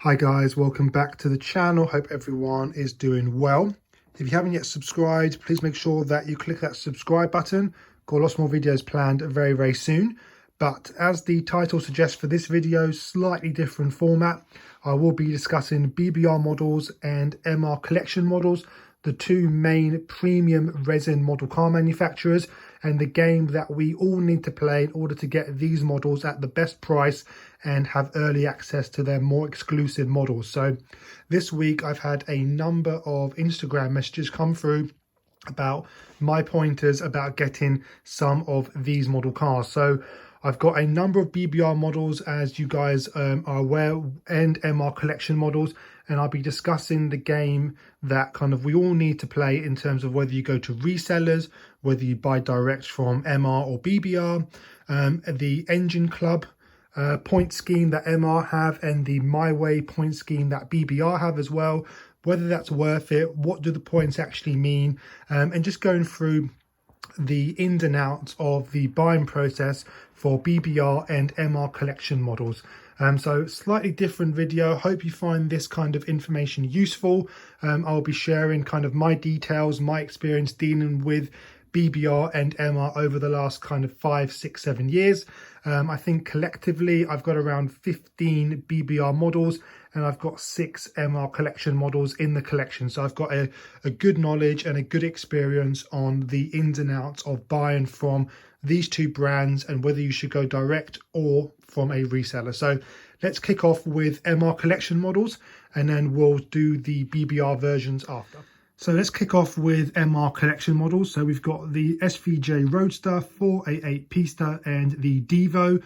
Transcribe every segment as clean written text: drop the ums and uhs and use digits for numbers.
Hi guys, welcome back to the channel. Hope everyone is doing well. If you haven't yet subscribed, please make sure that you click that subscribe button. Got lots more videos planned very soon. But as the title suggests for this video, slightly different format. I will be discussing BBR models and MR collection models, the two main premium resin model car manufacturers, and the game that we all need to play in order to get these models at the best price and have early access to their more exclusive models. So this week I've had a number of Instagram messages come through about my pointers about getting some of these model cars. So I've got a number of BBR models, as you guys are aware, and MR collection models, and I'll be discussing the game that kind of we all need to play in terms of whether you go to resellers, whether you buy direct from MR or BBR, the Engine Club point scheme that MR have, and the MyWay point scheme that BBR have as well, whether that's worth it, what do the points actually mean, and just going through the ins and outs of the buying process for BBR and MR collection models. So slightly different video. Hope you find this kind of information useful. I'll be sharing kind of my details, my experience dealing with BBR and MR over the last kind of 5, 6, 7 years. I think collectively I've got around 15 BBR models and I've got 6 MR collection models in the collection. So I've got a good knowledge and a good experience on the ins and outs of buying from these two brands and whether you should go direct or from a reseller. So let's kick off with MR collection models and then we'll do the BBR versions after. So let's kick off with MR collection models. So we've got the SVJ Roadster, 488 Pista and the Devo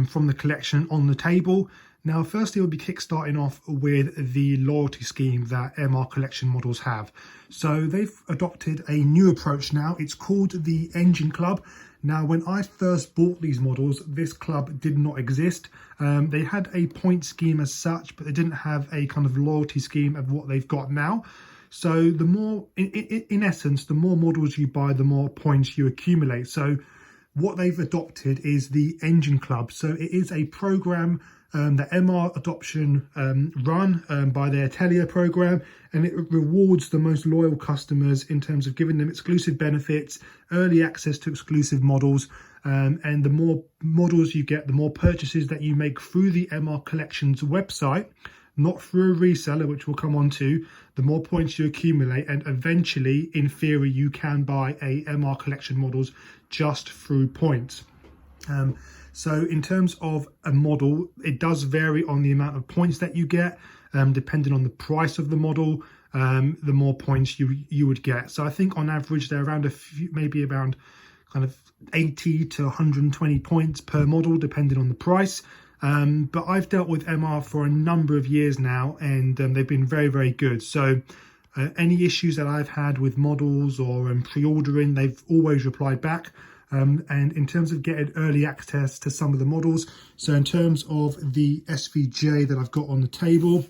from the collection on the table. Now, firstly, we'll be kickstarting off with the loyalty scheme that MR collection models have. So they've adopted a new approach now. It's called the Engine Club. Now, when I first bought these models, this club did not exist. They had a point scheme as such, but they didn't have a kind of loyalty scheme of what they've got now. So the more, in essence, the more models you buy, the more points you accumulate. So what they've adopted is the Engine Club. So it is a program that MR adoption run by their Atelier program, and it rewards the most loyal customers in terms of giving them exclusive benefits, early access to exclusive models, and the more models you get, the more purchases that you make through the MR Collections website, not through a reseller, which we'll come on to, the more points you accumulate, and eventually, in theory, you can buy a MR collection models just through points. So in terms of a model, it does vary on the amount of points that you get, depending on the price of the model, the more points you would get. So I think on average, they're around maybe around kind of 80 to 120 points per model, depending on the price. But I've dealt with MR for a number of years now, and they've been very good. So any issues that I've had with models or pre-ordering, they've always replied back. And in terms of getting early access to some of the models, so in terms of the SVJ that I've got on the table,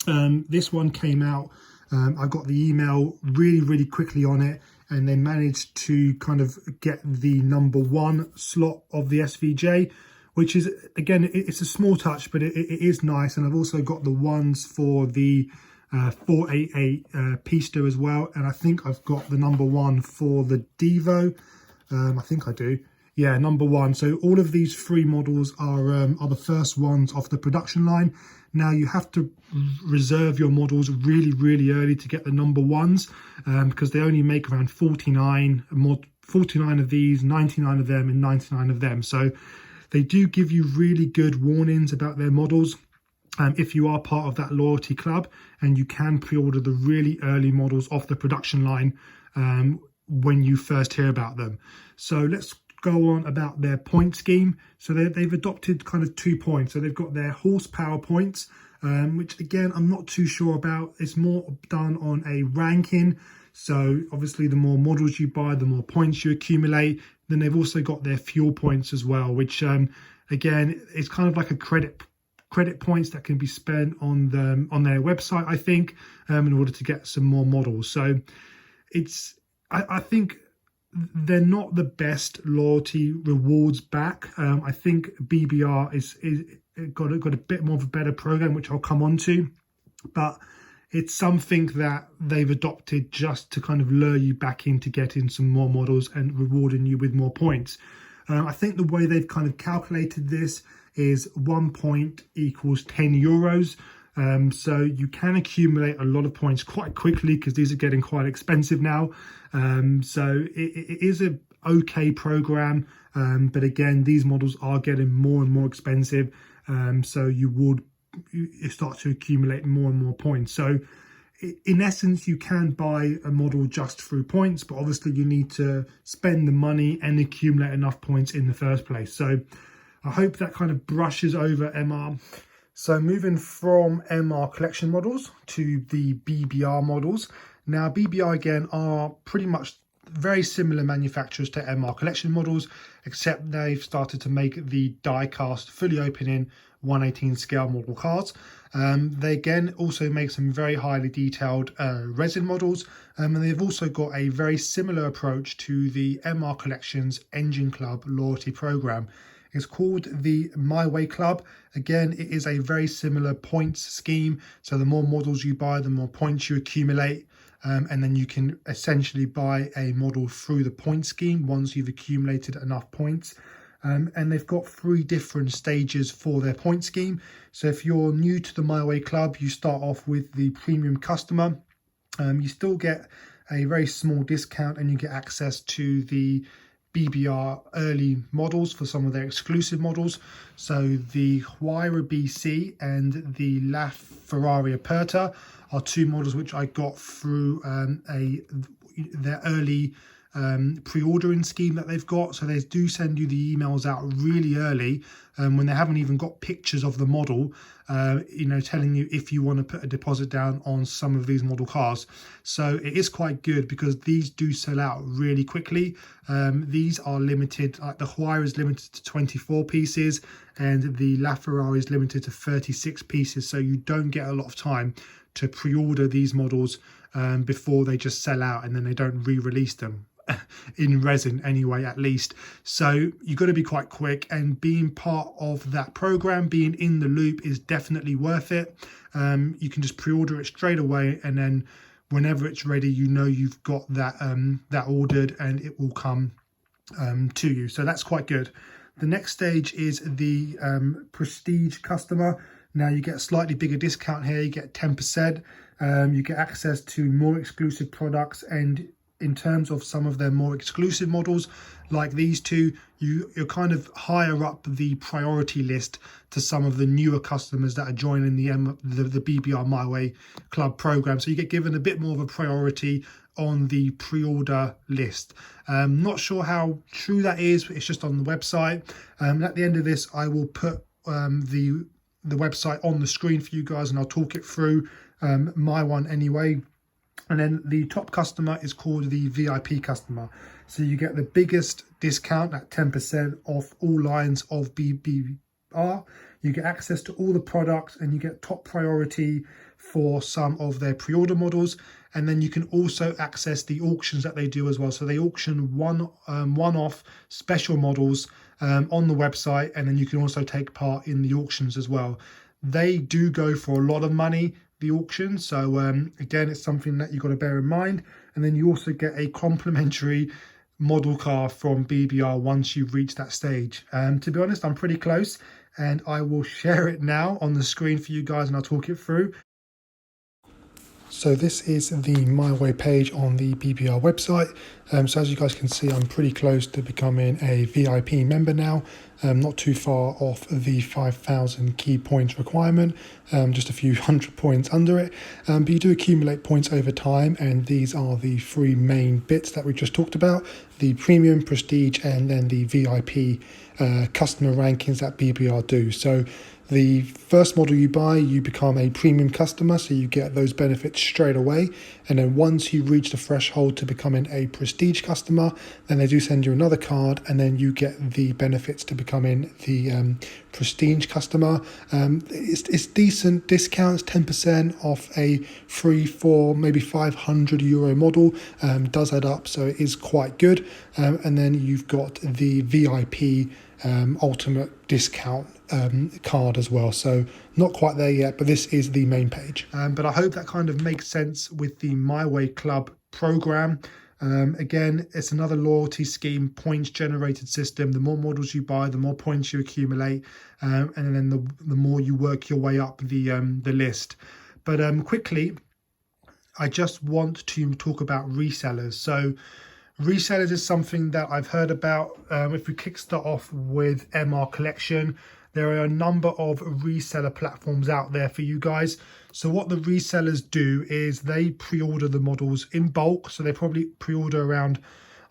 this one came out, I got the email really quickly on it, and they managed to kind of get the #1 slot of the SVJ, which is, again, it's a small touch, but it is nice. And I've also got the ones for the 488 Pista as well. And I think I've got the #1 for the Devo. I think I do. Yeah, #1. So all of these 3 models are the first ones off the production line. Now you have to reserve your models really early to get the #1s because they only make around 49 of these, 99 of them, and 99 of them. So they do give you really good warnings about their models if you are part of that loyalty club, and you can pre-order the really early models off the production line when you first hear about them. So let's go on about their point scheme. So they've adopted kind of 2 points. So they've got their horsepower points, which again, I'm not too sure about. It's more done on a ranking. So obviously the more models you buy, the more points you accumulate. Then they've also got their fuel points as well, which again, is kind of like a credit points that can be spent on their website, I think, in order to get some more models. So I think they're not the best loyalty rewards back. I think BBR got a bit more of a better program, which I'll come on to, but it's something that they've adopted just to kind of lure you back into getting some more models and rewarding you with more points. I think the way they've kind of calculated this is 1 point equals 10 euros. So you can accumulate a lot of points quite quickly because these are getting quite expensive now. So it is a okay program, but again, these models are getting more and more expensive. So you start to accumulate more and more points. So in essence, you can buy a model just through points, but obviously you need to spend the money and accumulate enough points in the first place. So I hope that kind of brushes over MR. So moving from MR collection models to the BBR models. Now BBR again are pretty much very similar manufacturers to MR collection models, except they've started to make the die cast fully opening 1/18 scale model cards. They again also make some very highly detailed resin models, and they've also got a very similar approach to the MR Collections Engine Club loyalty program. It's called the MyWay Club. Again, it is a very similar points scheme. So the more models you buy, the more points you accumulate. And then you can essentially buy a model through the point scheme once you've accumulated enough points. And they've got 3 different stages for their point scheme. So if you're new to the MyWay Club, you start off with the premium customer. You still get a very small discount and you get access to the BBR early models for some of their exclusive models. So the Huayra BC and the La Ferrari Aperta are 2 models which I got through their early pre-ordering scheme that they've got. So they do send you the emails out really early when they haven't even got pictures of the model, telling you if you want to put a deposit down on some of these model cars. So it is quite good because these do sell out really quickly. These are limited, like the Huayra is limited to 24 pieces and the La Ferrari is limited to 36 pieces. So you don't get a lot of time to pre-order these models before they just sell out and then they don't re-release them. In resin anyway, at least. So you've got to be quite quick, and being part of that program, being in the loop, is definitely worth it. You can just pre-order it straight away, and then whenever it's ready, you've got that that ordered and it will come to you. So that's quite good. The next stage is the prestige customer. Now you get a slightly bigger discount here. You get 10%. You get access to more exclusive products, and in terms of some of their more exclusive models like these 2, you're kind of higher up the priority list to some of the newer customers that are joining the BBR MyWay Club program. So you get given a bit more of a priority on the pre-order list. Not sure how true that is, but it's just on the website. At the end of this, I will put the website on the screen for you guys, and I'll talk it through my one anyway. And then the top customer is called the VIP customer. So you get the biggest discount at 10% off all lines of BBR. You get access to all the products and you get top priority for some of their pre-order models. And then you can also access the auctions that they do as well. So they auction one-off special models on the website, and then you can also take part in the auctions as well. They do go for a lot of money, the auction. So again, it's something that you've got to bear in mind. And then you also get a complimentary model car from BBR once you've reached that stage. To be honest, I'm pretty close, and I will share it now on the screen for you guys and I'll talk it through. So this is the MyWay page on the BBR website. So as you guys can see, I'm pretty close to becoming a VIP member now. Not too far off the 5,000 key points requirement, just a few hundred points under it. But you do accumulate points over time, and these are the 3 main bits that we just talked about: the premium, prestige, and then the VIP customer rankings that BBR do. So the first model you buy, you become a premium customer, so you get those benefits straight away. And then once you reach the threshold to becoming a prestige customer, then they do send you another card, and then you get the benefits to becoming the prestige customer. It's decent discounts, 10% off a 3, 4, maybe 500 euro model. Does add up, so it is quite good. And then you've got the VIP ultimate discount card as well. So not quite there yet, but this is the main page. But I hope that kind of makes sense with the MyWay Club program. Again, it's another loyalty scheme, points generated system. The more models you buy, the more points you accumulate, and then the more you work your way up the list. But quickly, I just want to talk about resellers. So resellers is something that I've heard about. If we kickstart off with MR Collection, there are a number of reseller platforms out there for you guys. So what the resellers do is they pre-order the models in bulk. So they probably pre-order around,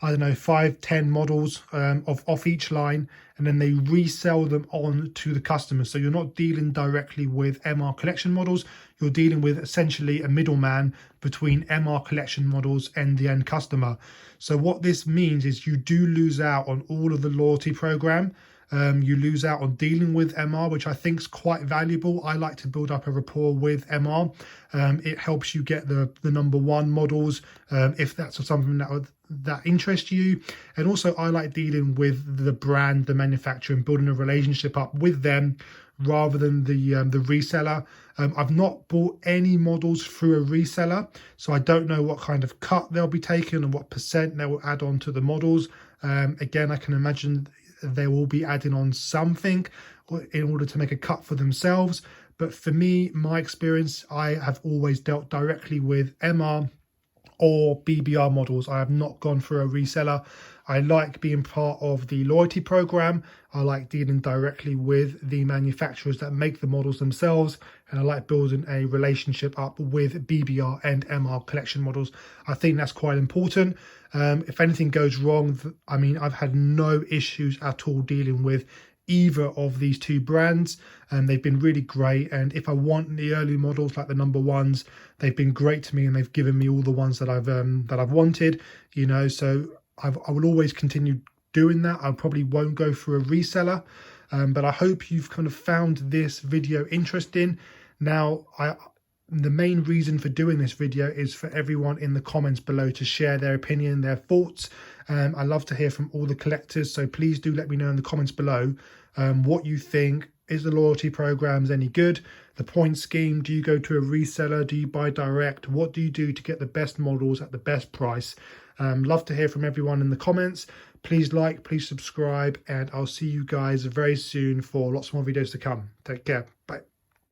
I don't know, 5-10 models off each line, and then they resell them on to the customer. So you're not dealing directly with MR Collection models. You're dealing with essentially a middleman between MR Collection models and the end customer. So what this means is you do lose out on all of the loyalty program. You lose out on dealing with MR, which I think is quite valuable. I like to build up a rapport with MR. It helps you get the number one models, if that's something that interests you. And also I like dealing with the brand, the manufacturer, and building a relationship up with them rather than the reseller. I've not bought any models through a reseller, so I don't know what kind of cut they'll be taking and what percent they will add on to the models. Again, I can imagine they will be adding on something in order to make a cut for themselves. But for me, my experience, I have always dealt directly with MR or BBR models. I have not gone through a reseller. I like being part of the loyalty program. I like dealing directly with the manufacturers that make the models themselves, and I like building a relationship up with BBR and MR Collection models. I think that's quite important. If anything goes wrong, I mean, I've had no issues at all dealing with either of these two brands, and they've been really great. And if I want the early models like the number ones, they've been great to me, and they've given me all the ones that I've wanted, you know. So I will always continue doing that. I probably won't go through a reseller, but I hope you've kind of found this video interesting. Now, the main reason for doing this video is for everyone in the comments below to share their opinion, their thoughts. I love to hear from all the collectors, so please do let me know in the comments below what you think. Is the loyalty programs any good? The point scheme, do you go to a reseller? Do you buy direct? What do you do to get the best models at the best price? Love to hear from everyone in the comments. Please like, please subscribe, and I'll see you guys very soon for lots more videos to come. Take care. Bye.